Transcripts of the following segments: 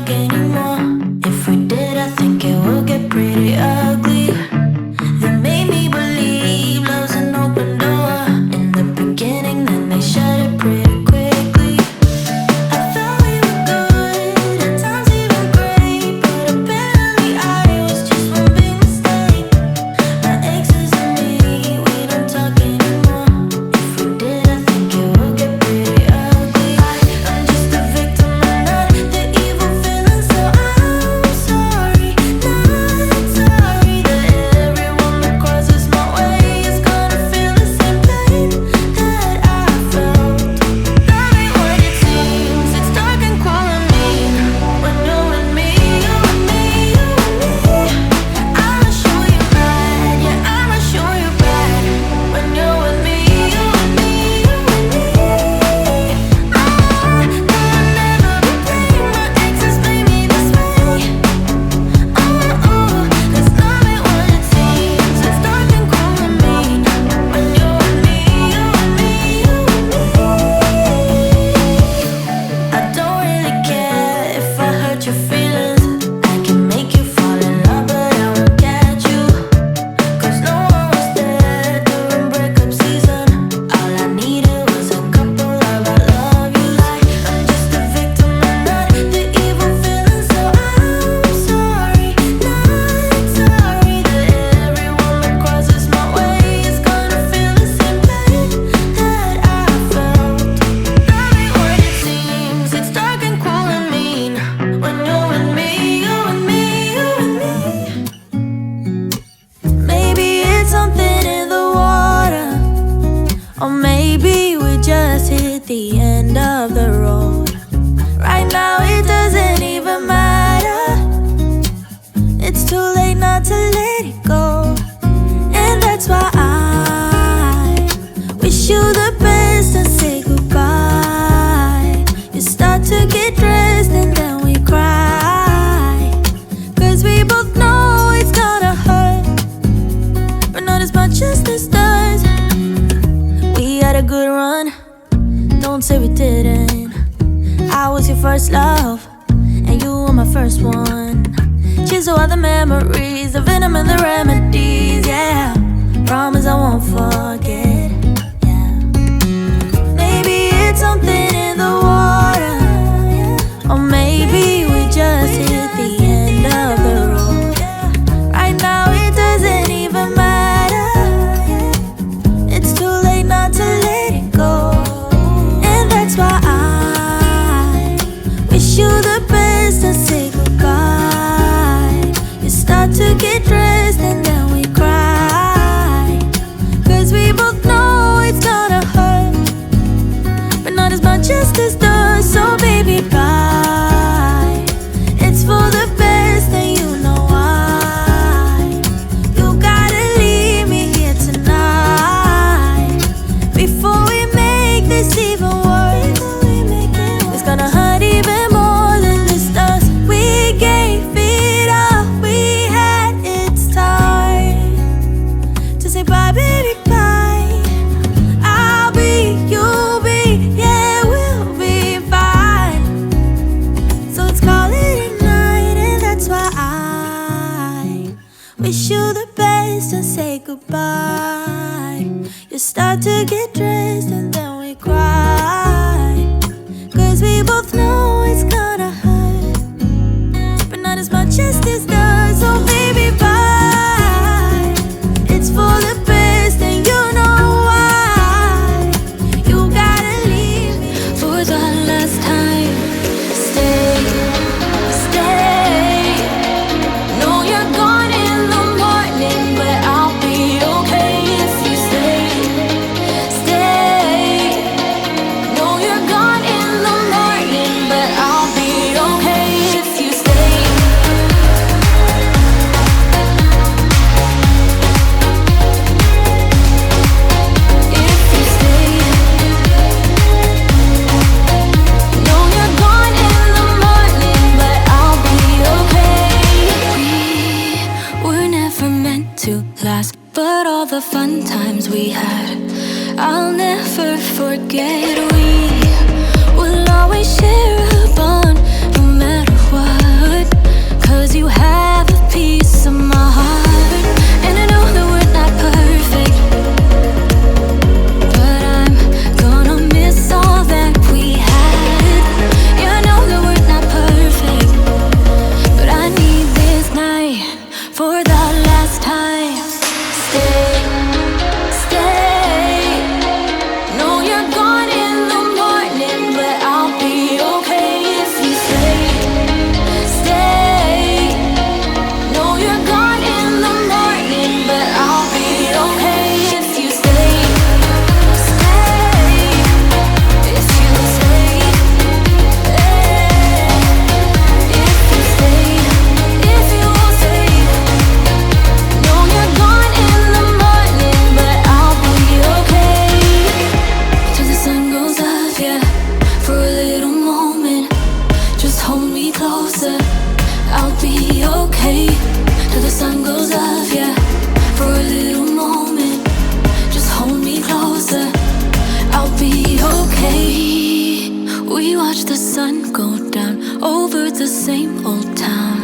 talk anymore. If we did, I think it would get pretty ugly. They made me believe love's an open door in the beginning, then they shut it pretty quickly. I thought we were good, at times even great, but apparently I was just one big mistake. My exes and me, we don't talk anymore. If we did, I think it would get pretty ugly. I'm just a victim and not the evil villain, so I'm sorry, not sorry that everyone that crosses my way is gonna feel the same pain that I felt. Love ain't what it seems, it's dark and cold and mean. When you're with me, you and me, you and me, I'ma show you bad, yeah, I'ma show you bad. When you're with me, you and me, you and me, I'll never be playing my exes made me this way. Cause love ain't what it seems, it's dark and cold and mean. When you're with me, you and me, you and me, I don't really care if I hurt your feelings. I can make you fall in love, but I won't catch you. Cause no one was there during breakup season. All I needed was a couple of I love yous. I'm just a victim and not the evil villain, so I'm sorry, not sorry that everyone that crosses my way is gonna feel the same pain that I felt. Love ain't what it seems, it's dark and cold and mean. When you're with me, you and me, you and me. Maybe it's something in the water, or maybe we just hit the end of the road. Right now it doesn't even matter. It's too late not to let it go. And that's why I wish you the best and say goodbye. You start to get dressed and then we cry, cause we both know it's gonna hurt, but not as much as this does. We had a good run, don't say we didn't. I was your first love, and you were my first one. Cheers to all the memories, the venom and the remedies, yeah. Promise I won't forget, yeah. Maybe it's something in the water, or maybe we just hit the end of the road. Right now it doesn't even matter. It's too late not to let it go. And that's why I wish you the best and say goodbye. You start to get dressed and then we cry, cause we both know it's gonna hurt, but not as much as this does. So baby, bye. It's for the best and you know why. You gotta leave me here tonight before we make this even worse. It's gonna hurt even more than this does. We gave it all we had, it's time to say bye, baby, bye. I'll be, you'll be, yeah, we'll be fine. So let's call it a night, and that's why I wish you the best and say goodbye. You start to get dressed and then we cry, cause we both know it's gonna hurt, but not as much as this does. So baby, bye. It's for the best and you know why. You gotta leave me for the last time. Stay, stay. Know you're gone in the morning, but I'll be okay if you stay, stay. Know you're gone in the morning, but I'll be okay if you stay. If you stay. Know you're gone in the morning, but I'll be okay. We were never meant to last, but all the fun times we had, I'll never forget. We will always share a bond, no matter what. through the same old town.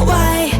Why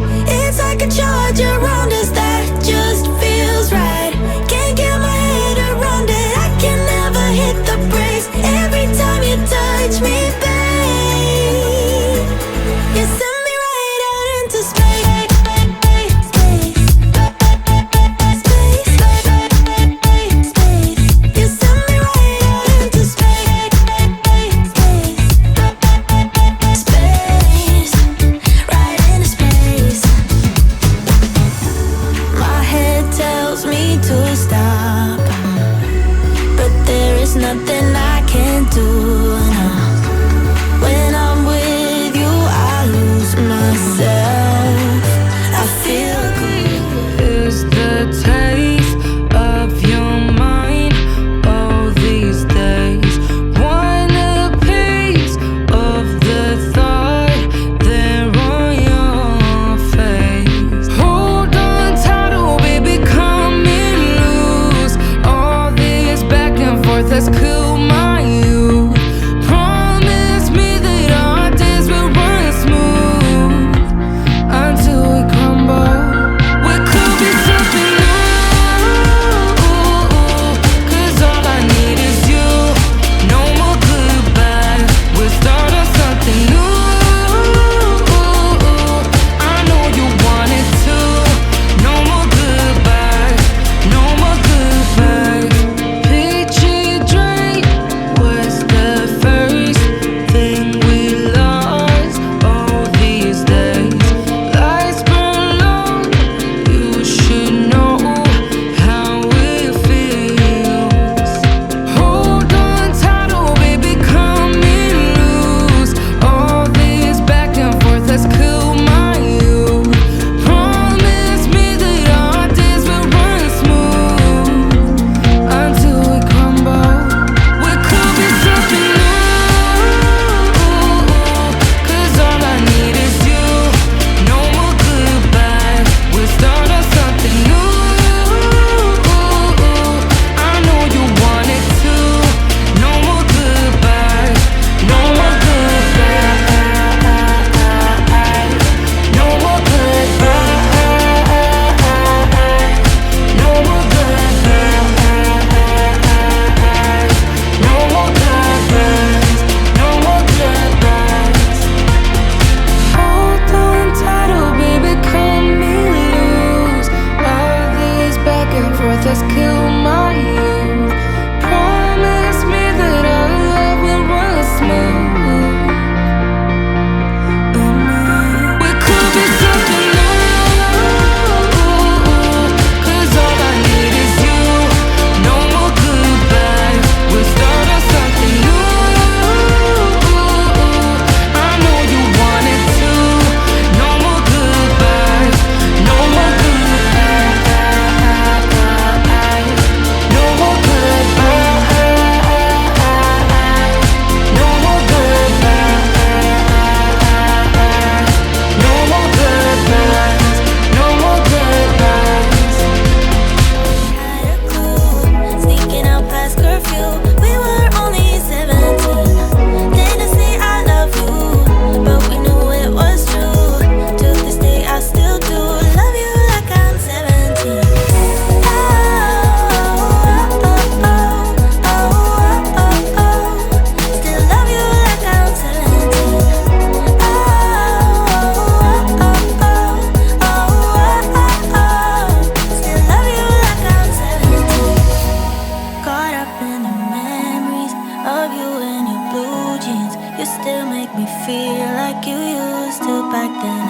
You still make me feel like you used to back then.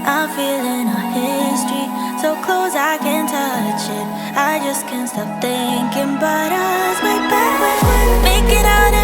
I'm feeling our history so close I can touch it. I just can't stop thinking about us way back when. Make it out